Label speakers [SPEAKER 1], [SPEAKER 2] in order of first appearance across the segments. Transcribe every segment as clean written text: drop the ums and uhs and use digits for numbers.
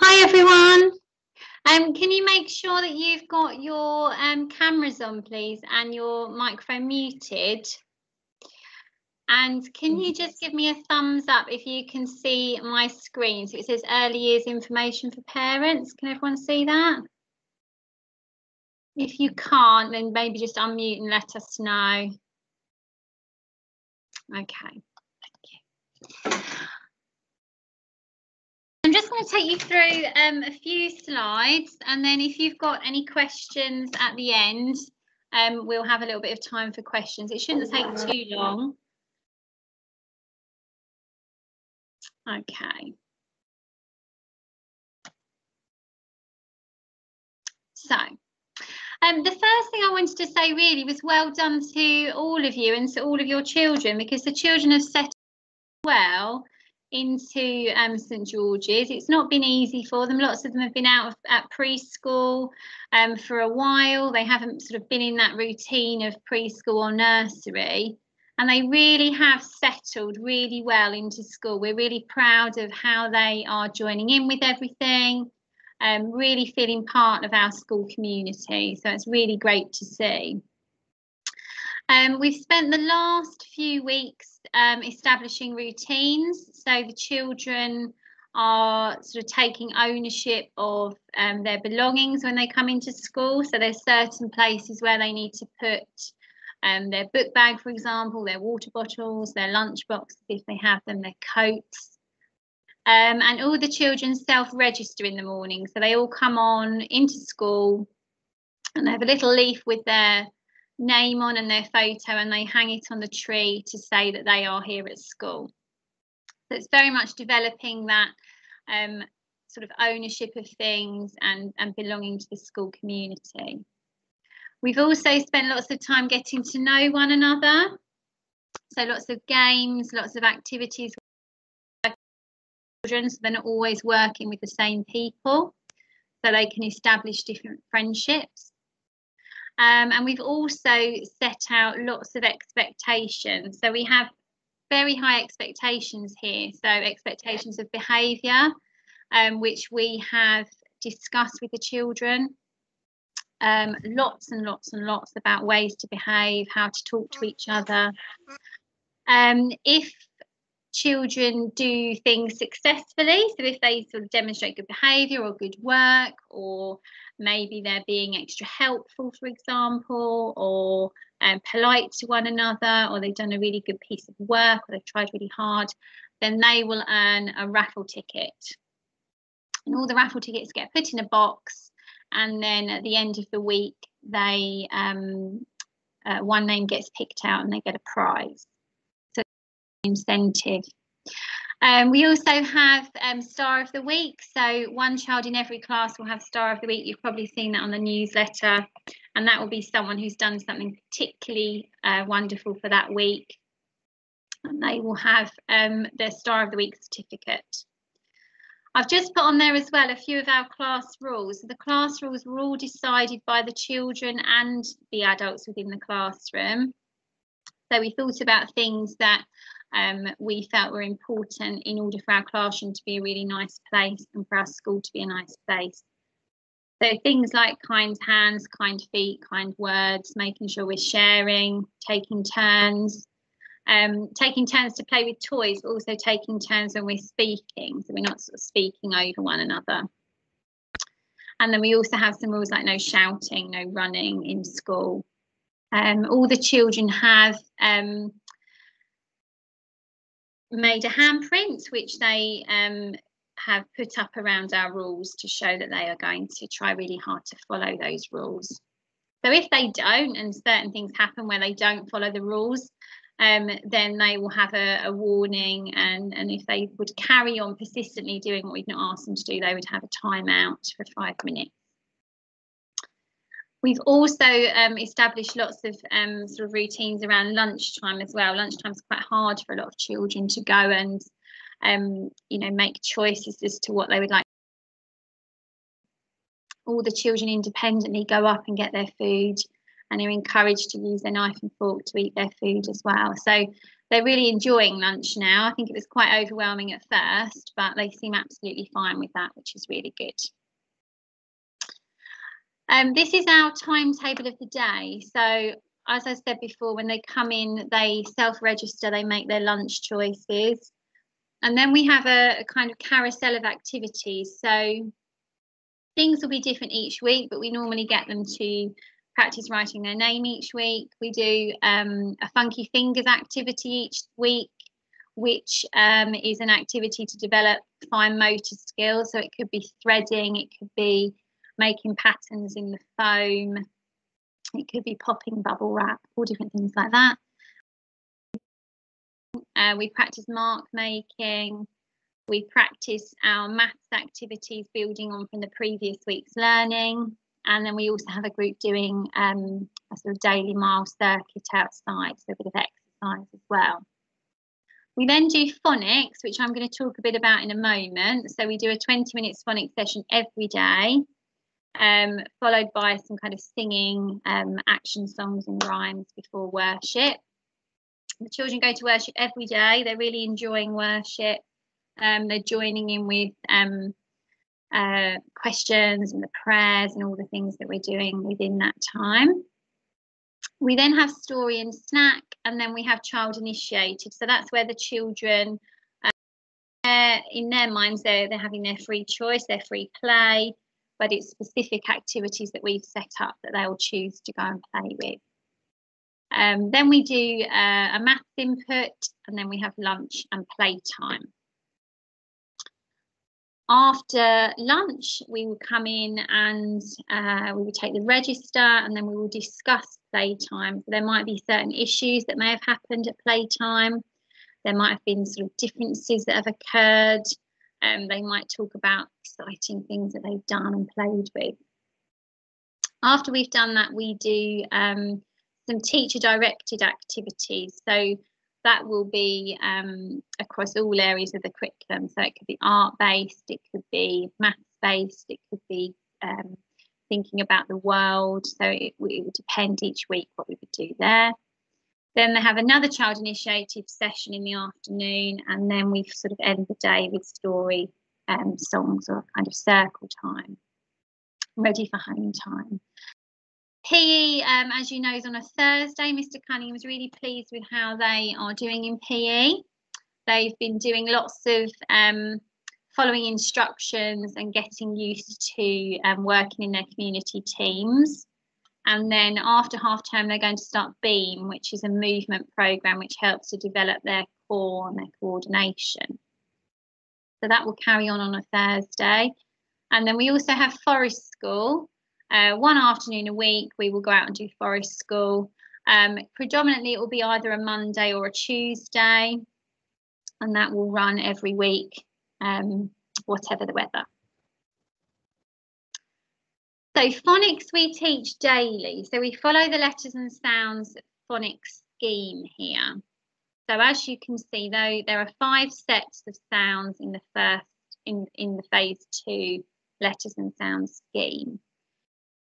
[SPEAKER 1] Hi everyone. Can you make sure that you've got your cameras on, please, and your microphone muted? And can you just give me a thumbs up if you can see my screen? So it says early years information for parents. Can everyone see that? If you can't, then maybe just unmute and let us know. Okay. Thank you. I'm just going to take you through a few slides, and then if you've got any questions at the end, we'll have a little bit of time for questions. It shouldn't take too long. Okay. So, the first thing I wanted to say really was well done to all of you and to all of your children, because the children have settled well into St George's. It's not been easy for them. Lots of them have been out at preschool for a while. They haven't sort of been in that routine of preschool or nursery, and they really have settled really well into school. We're really proud of how they are joining in with everything, really feeling part of our school community. So it's really great to see. We've spent the last few weeks establishing routines, so the children are sort of taking ownership of their belongings when they come into school. So there's certain places where they need to put their book bag, for example, their water bottles, their lunch boxes if they have them, their coats. And all the children self-register in the morning. So they all come on into school and they have a little leaf with their name on and their photo, and they hang it on the tree to say that they are here at school. So it's very much developing that sort of ownership of things and belonging to the school community. We've also spent lots of time getting to know one another. So lots of games, lots of activities with children, so they're not always working with the same people, so they can establish different friendships. And we've also set out lots of expectations. So we have very high expectations here. So expectations of behaviour, which we have discussed with the children. Lots and lots and lots about ways to behave, how to talk to each other. If children do things successfully, so if they sort of demonstrate good behaviour or good work, or maybe they're being extra helpful, for example, or polite to one another, or they've done a really good piece of work, or they've tried really hard, then they will earn a raffle ticket. And all the raffle tickets get put in a box, and then at the end of the week, they one name gets picked out and they get a prize. So incentive. We also have Star of the Week. So one child in every class will have Star of the Week. You've probably seen that on the newsletter, and that will be someone who's done something particularly wonderful for that week, and they will have their Star of the Week certificate. I've just put on there as well a few of our class rules. So the class rules were all decided by the children and the adults within the classroom. So we thought about things that we felt were important in order for our classroom to be a really nice place and for our school to be a nice place. So things like kind hands, kind feet, kind words, making sure we're sharing, taking turns to play with toys, but also taking turns when we're speaking, so we're not sort of speaking over one another. And then we also have some rules like no shouting, no running in school. All the children have made a handprint, which they have put up around our rules to show that they are going to try really hard to follow those rules. So if they don't, and certain things happen where they don't follow the rules, then they will have a warning, and if they would carry on persistently doing what we've not asked them to do, they would have a timeout for 5 minutes. We've also established lots of sort of routines around lunchtime as well. Lunchtime is quite hard for a lot of children to go and you know, make choices as to what they would like. All the children independently go up and get their food, and are encouraged to use their knife and fork to eat their food as well. So they're really enjoying lunch now. I think it was quite overwhelming at first, but they seem absolutely fine with that, which is really good. This is our timetable of the day. So as I said before, when they come in, they self-register, they make their lunch choices. And then we have a kind of carousel of activities. So things will be different each week, but we normally get them to practice writing their name each week. We do a Funky Fingers activity each week, which is an activity to develop fine motor skills. So it could be threading, it could be making patterns in the foam, it could be popping bubble wrap, all different things like that. We practice mark making, we practice our maths activities building on from the previous week's learning, and then we also have a group doing a sort of daily mile circuit outside, so a bit of exercise as well. We then do phonics, which I'm going to talk a bit about in a moment. So we do a 20-minute phonics session every day, followed by some kind of singing action songs and rhymes before worship. The children go to worship every day. They're really enjoying worship. They're joining in with questions and the prayers and all the things that we're doing within that time. We then have story and snack, and then we have child initiated. So that's where the children, in their minds, they're having their free choice, their free play, but it's specific activities that we've set up that they'll choose to go and play with. Then we do a maths input, and then we have lunch and playtime. After lunch, we will come in and we will take the register, and then we will discuss playtime. So there might be certain issues that may have happened at playtime. There might have been sort of differences that have occurred. They might talk about exciting things that they've done and played with. After we've done that, we do some teacher-directed activities. So that will be across all areas of the curriculum. So it could be art-based, it could be maths-based, it could be thinking about the world. So it would depend each week what we would do there. Then they have another child initiative session in the afternoon, and then we sort of end the day with story songs or kind of circle time, ready for home time. PE, as you know, is on a Thursday. Mr. Cunningham was really pleased with how they are doing in PE. They've been doing lots of following instructions and getting used to working in their community teams. And then after half term, they're going to start BEAM, which is a movement programme which helps to develop their core and their coordination. So that will carry on a Thursday. And then we also have Forest School. One afternoon a week, we will go out and do Forest School. Predominantly, it will be either a Monday or a Tuesday, and that will run every week, whatever the weather. So phonics we teach daily. So we follow the letters and sounds phonics scheme here. So as you can see, though, there are 5 sets of sounds in the first, in the phase 2 letters and sounds scheme.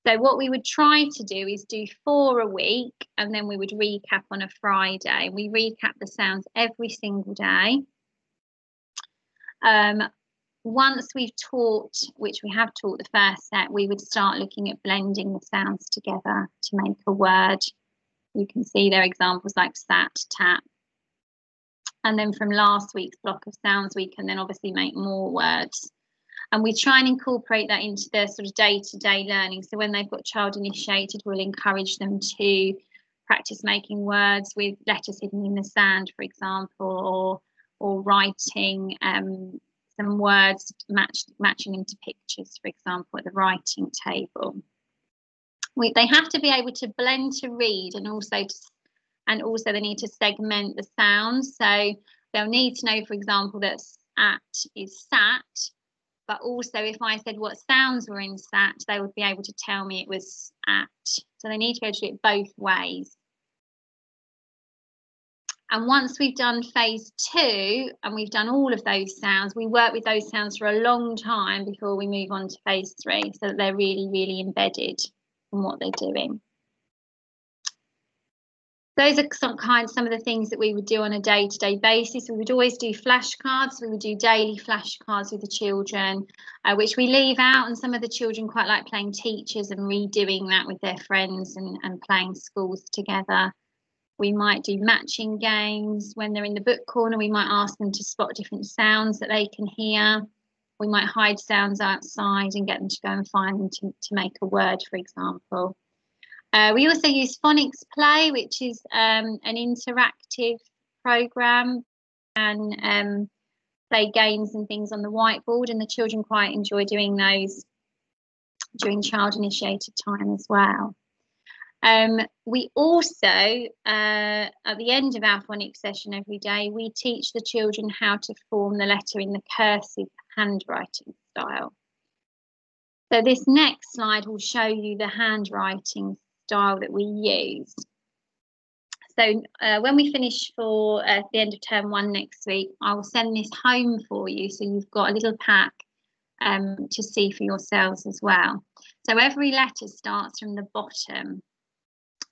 [SPEAKER 1] So what we would try to do is do 4 a week, and then we would recap on a Friday. We recap the sounds every single day. Once we've taught, which we have taught the first set, we would start looking at blending the sounds together to make a word. You can see there are examples like sat, tap. And then from last week's block of sounds, we can then obviously make more words. And we try and incorporate that into their sort of day-to-day learning. So when they've got child initiated, we'll encourage them to practice making words with letters hidden in the sand, for example, or writing some words matching them to pictures, for example, at the writing table. They have to be able to blend to read, and also they need to segment the sounds. So they'll need to know, for example, that at is sat, but also if I said what sounds were in sat, they would be able to tell me it was at. So they need to be able to do it both ways. And once we've done phase 2 and we've done all of those sounds, we work with those sounds for a long time before we move on to phase 3, so that they're really, really embedded in what they're doing. Those are some of the things that we would do on a day-to-day basis. We would always do flashcards. We would do daily flashcards with the children, which we leave out. And some of the children quite like playing teachers and redoing that with their friends and playing schools together. We might do matching games. When they're in the book corner, we might ask them to spot different sounds that they can hear. We might hide sounds outside and get them to go and find them to make a word, for example. We also use Phonics Play, which is an interactive program, and play games and things on the whiteboard, and the children quite enjoy doing those during child-initiated time as well. We also, at the end of our phonics session every day, we teach the children how to form the letter in the cursive handwriting style. So this next slide will show you the handwriting style that we use. So when we finish for the end of term 1 next week, I will send this home for you, so you've got a little pack to see for yourselves as well. So every letter starts from the bottom.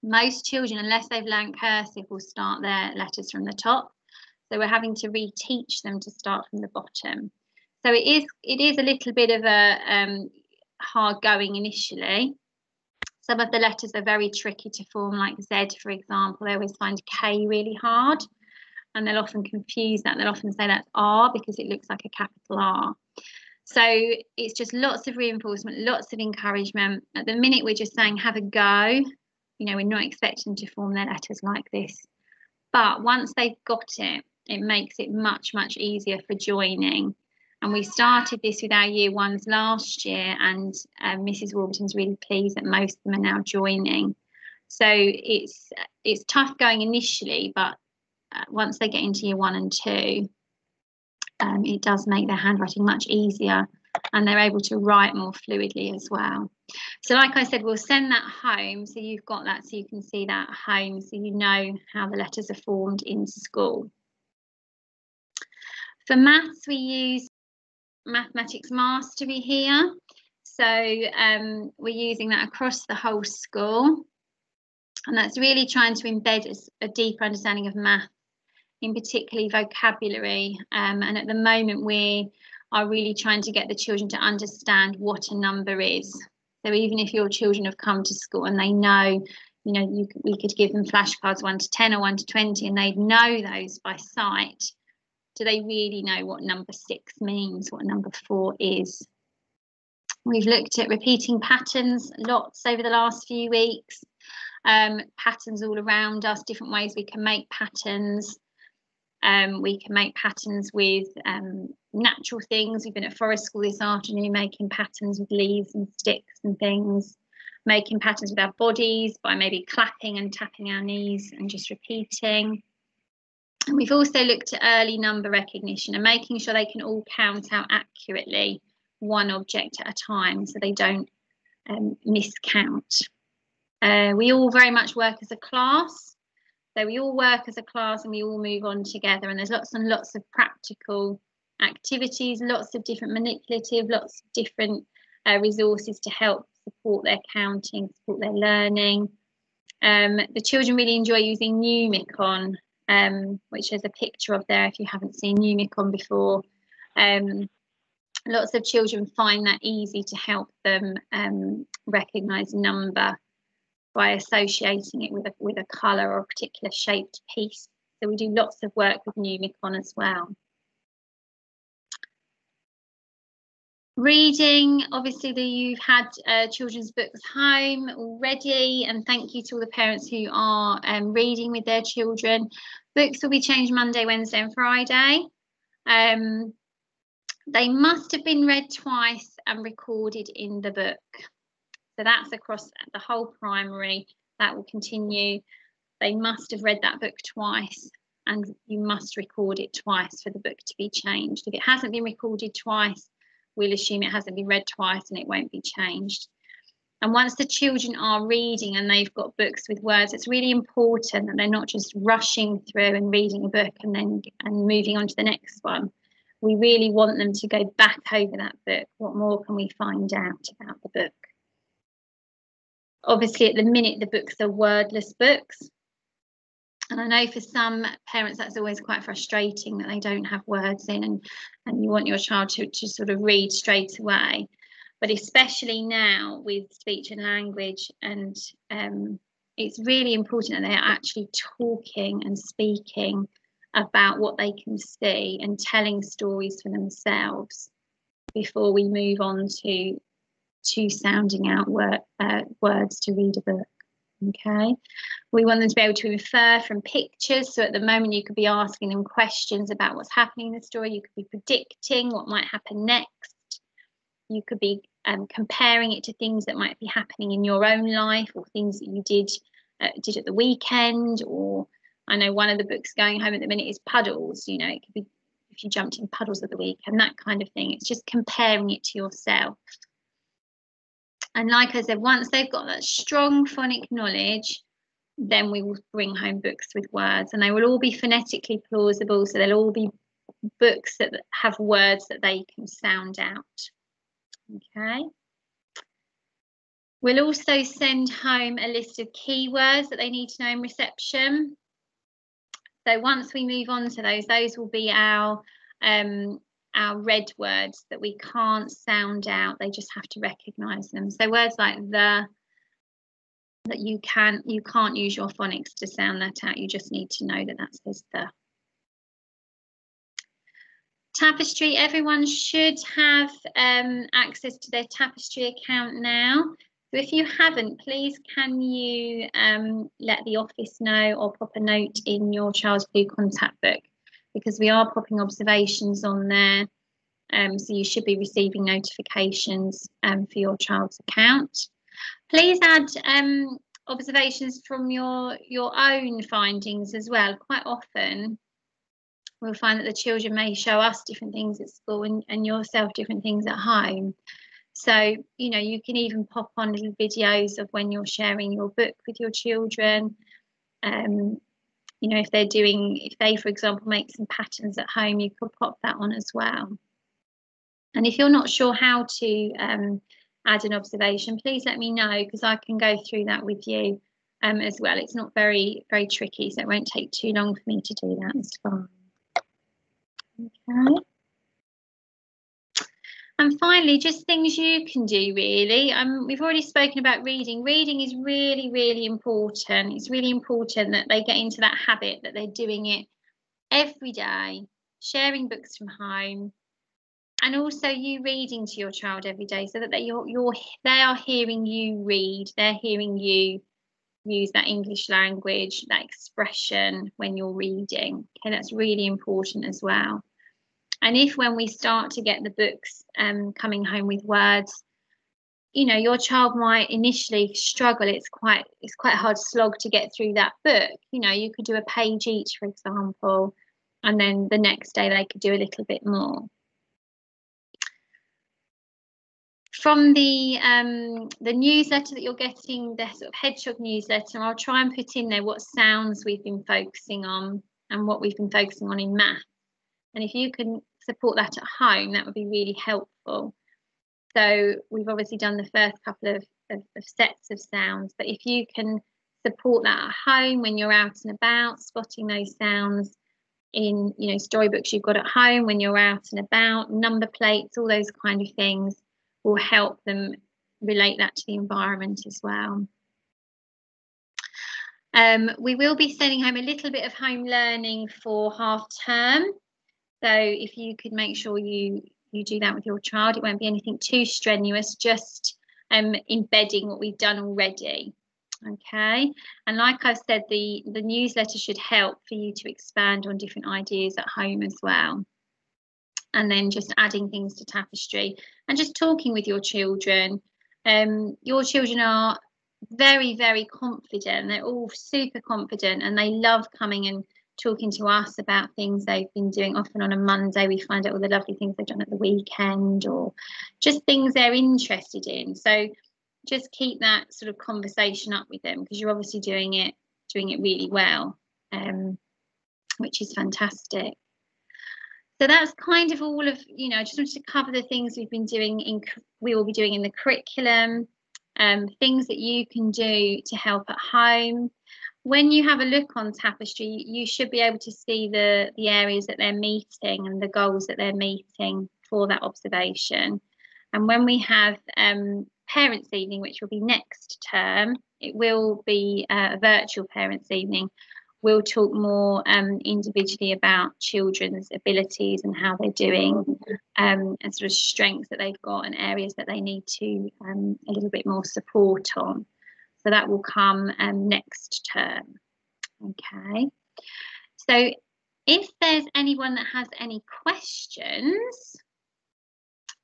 [SPEAKER 1] Most children, unless they've learned cursive, will start their letters from the top. So we're having to reteach them to start from the bottom. So it is a little bit of a hard going initially. Some of the letters are very tricky to form, like Z, for example. They always find K really hard, and they'll often confuse that. They'll often say that's R because it looks like a capital R. So it's just lots of reinforcement, lots of encouragement. At the minute, we're just saying, have a go. You know, we're not expecting to form their letters like this. But once they've got it, it makes it much, much easier for joining. And we started this with our year 1s last year, and Mrs. Warburton's really pleased that most of them are now joining. So it's tough going initially, but once they get into year 1 and 2, it does make their handwriting much easier, and they're able to write more fluidly as well. So like I said, we'll send that home, so you've got that, so you can see that at home, so you know how the letters are formed in school. For maths, we use Mathematics Mastery here. So we're using that across the whole school, and that's really trying to embed a deeper understanding of math, in particularly vocabulary. And at the moment, we are really trying to get the children to understand what a number is. So even if your children have come to school and they know, you know, we could give them flashcards 1 to 10 or 1 to 20, and they'd know those by sight. Do they really know what number 6 means, what number 4 is? We've looked at repeating patterns lots over the last few weeks. Patterns all around us, different ways we can make patterns. We can make patterns with natural things. We've been at forest school this afternoon making patterns with leaves and sticks and things. Making patterns with our bodies by maybe clapping and tapping our knees and just repeating. And we've also looked at early number recognition and making sure they can all count out accurately, one object at a time, so they don't miscount. We all very much work as a class. So we all work as a class and we all move on together, and there's lots and lots of practical activities, lots of different manipulative, lots of different resources to help support their counting, support their learning. The children really enjoy using Numicon, which is a picture of there if you haven't seen Numicon before. Lots of children find that easy to help them recognise number by associating it with a colour or a particular shaped piece. So we do lots of work with Numicon as well. Reading, obviously you've had children's books home already, and thank you to all the parents who are reading with their children. Books will be changed Monday, Wednesday and Friday. They must have been read twice and recorded in the book. So that's across the whole primary. That will continue. They must have read that book twice, and you must record it twice for the book to be changed. If it hasn't been recorded twice, we'll assume it hasn't been read twice and it won't be changed. And once the children are reading and they've got books with words, it's really important that they're not just rushing through and reading a book and moving on to the next one. We really want them to go back over that book. What more can we find out about the book? Obviously, at the minute, the books are wordless books. And I know for some parents that's always quite frustrating, that they don't have words in, and you want your child to sort of read straight away. But especially now with speech and language, and it's really important that they're actually talking and speaking about what they can see and telling stories for themselves before we move on to sounding out words to read a book. Okay, we want them to be able to infer from pictures. So at the moment you could be asking them questions about what's happening in the story. You could be predicting what might happen next. You could be comparing it to things that might be happening in your own life, or things that you did at the weekend. Or I know one of the books going home at the minute is puddles. You know, it could be if you jumped in puddles at the weekend, that kind of thing. It's just comparing it to yourself. And like I said, once they've got that strong phonic knowledge, then we will bring home books with words, and they will all be phonetically plausible. So they'll all be books that have words that they can sound out. Okay. We'll also send home a list of keywords that they need to know in reception. So once we move on to those will be our red words that we can't sound out. They just have to recognise them. So words like that you can't use your phonics to sound that out. You just need to know that that says the. Tapestry, everyone should have access to their Tapestry account now. So if you haven't, please can you let the office know, or pop a note in your child's blue contact book, because we are popping observations on there. So you should be receiving notifications for your child's account. Please add observations from your own findings as well. Quite often we'll find that the children may show us different things at school and yourself different things at home. So, you know, you can even pop on little videos of when you're sharing your book with your children. You know, if they, for example, make some patterns at home, you could pop that on as well. And if you're not sure how to add an observation, please let me know, because I can go through that with you as well. It's not very, very tricky, so it won't take too long for me to do that. It's fine. Okay. And finally, just things you can do, really. We've already spoken about reading. Reading is really, really important. It's really important that they get into that habit, that they're doing it every day, sharing books from home, and also you reading to your child every day, so that they are hearing you read. They're hearing you use that English language, that expression when you're reading. Okay, that's really important as well. And if when we start to get the books coming home with words, you know, your child might initially struggle. It's quite a hard slog to get through that book. You know, you could do a page each, for example, and then the next day they could do a little bit more. From the newsletter that you're getting, the sort of Hedgehog newsletter, I'll try and put in there what sounds we've been focusing on and what we've been focusing on in math. And if you can support that at home, that would be really helpful. So we've obviously done the first couple of sets of sounds, but if you can support that at home when you're out and about, spotting those sounds in, you know, storybooks you've got at home when you're out and about, number plates, all those kind of things will help them relate that to the environment as well. We will be sending home a little bit of home learning for half term. So if you could make sure you do that with your child, it won't be anything too strenuous, just embedding what we've done already. Okay, and like I've said, the newsletter should help for you to expand on different ideas at home as well. And then just adding things to Tapestry and just talking with your children. Your children are very, very confident. They're all super confident, and they love coming and talking to us about things they've been doing. Often on a Monday we find out all the lovely things they've done at the weekend, or just things they're interested in. So just keep that sort of conversation up with them, because you're obviously doing it really well, which is fantastic. So that's kind of all of, you know, I just wanted to cover the things we will be doing in the curriculum, things that you can do to help at home. when you have a look on Tapestry, you should be able to see the areas that they're meeting and the goals that they're meeting for that observation. And when we have Parents' Evening, which will be next term, it will be a virtual Parents' Evening. We'll talk more individually about children's abilities and how they're doing, and sort of strengths that they've got and areas that they need to a little bit more support on. So that will come next term. Okay. So if there's anyone that has any questions,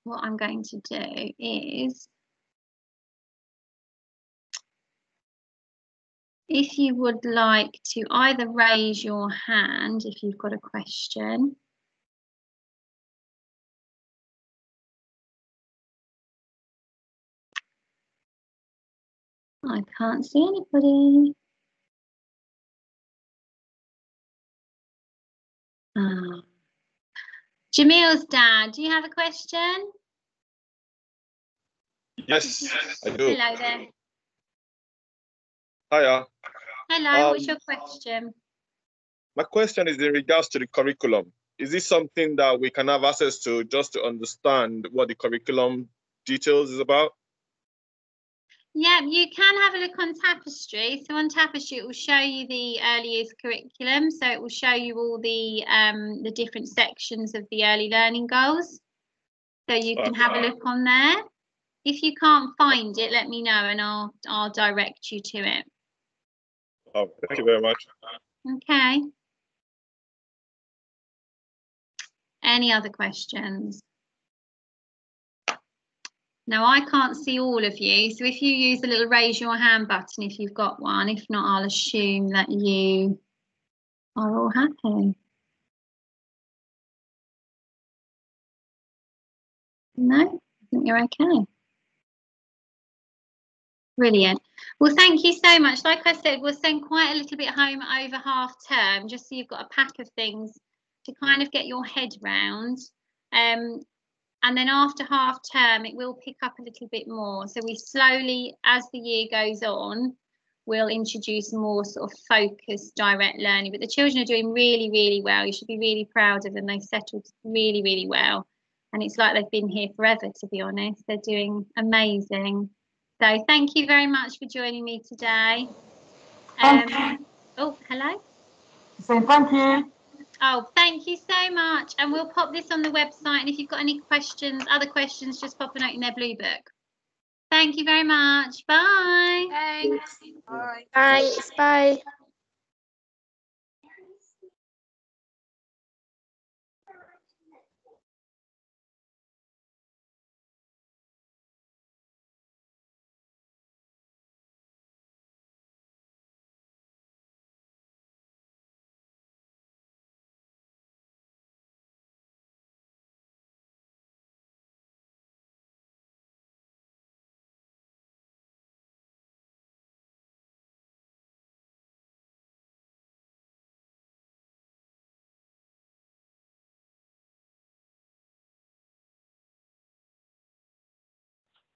[SPEAKER 1] what I'm going to do is, if you would like to either raise your hand if you've got a question. I can't see anybody. Jamil's dad, do you have a question?
[SPEAKER 2] Yes, I do.
[SPEAKER 1] Hello there.
[SPEAKER 2] Hiya.
[SPEAKER 1] Hello, what's your question?
[SPEAKER 2] My question is in regards to the curriculum. Is this something that we can have access to just to understand what the curriculum details is about?
[SPEAKER 1] Yeah, you can have a look on Tapestry. So on Tapestry, it will show you the early years curriculum. So it will show you all the different sections of the early learning goals. So you can have a look on there. If you can't find it, let me know and I'll direct you to it.
[SPEAKER 2] Oh, thank you very much.
[SPEAKER 1] Okay. Any other questions? Now, I can't see all of you, so if you use the little raise your hand button if you've got one, if not, I'll assume that you are all happy. No, I think you're okay. Brilliant. Well, thank you so much. Like I said, we'll send quite a little bit home over half term, just so you've got a pack of things to kind of get your head round. And then after half term, it will pick up a little bit more. So we slowly, as the year goes on, we'll introduce more sort of focused direct learning. But the children are doing really, really well. You should be really proud of them. They've settled really, really well. And it's like they've been here forever, to be honest. They're doing amazing. So thank you very much for joining me today. Oh, hello.
[SPEAKER 3] So thank you.
[SPEAKER 1] Oh, thank you so much. And we'll pop this on the website. And if you've got any questions, other questions, just pop a note in their blue book. Thank you very much. Bye.
[SPEAKER 4] Thanks.
[SPEAKER 3] Bye.
[SPEAKER 4] Thanks. Bye.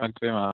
[SPEAKER 5] Okay,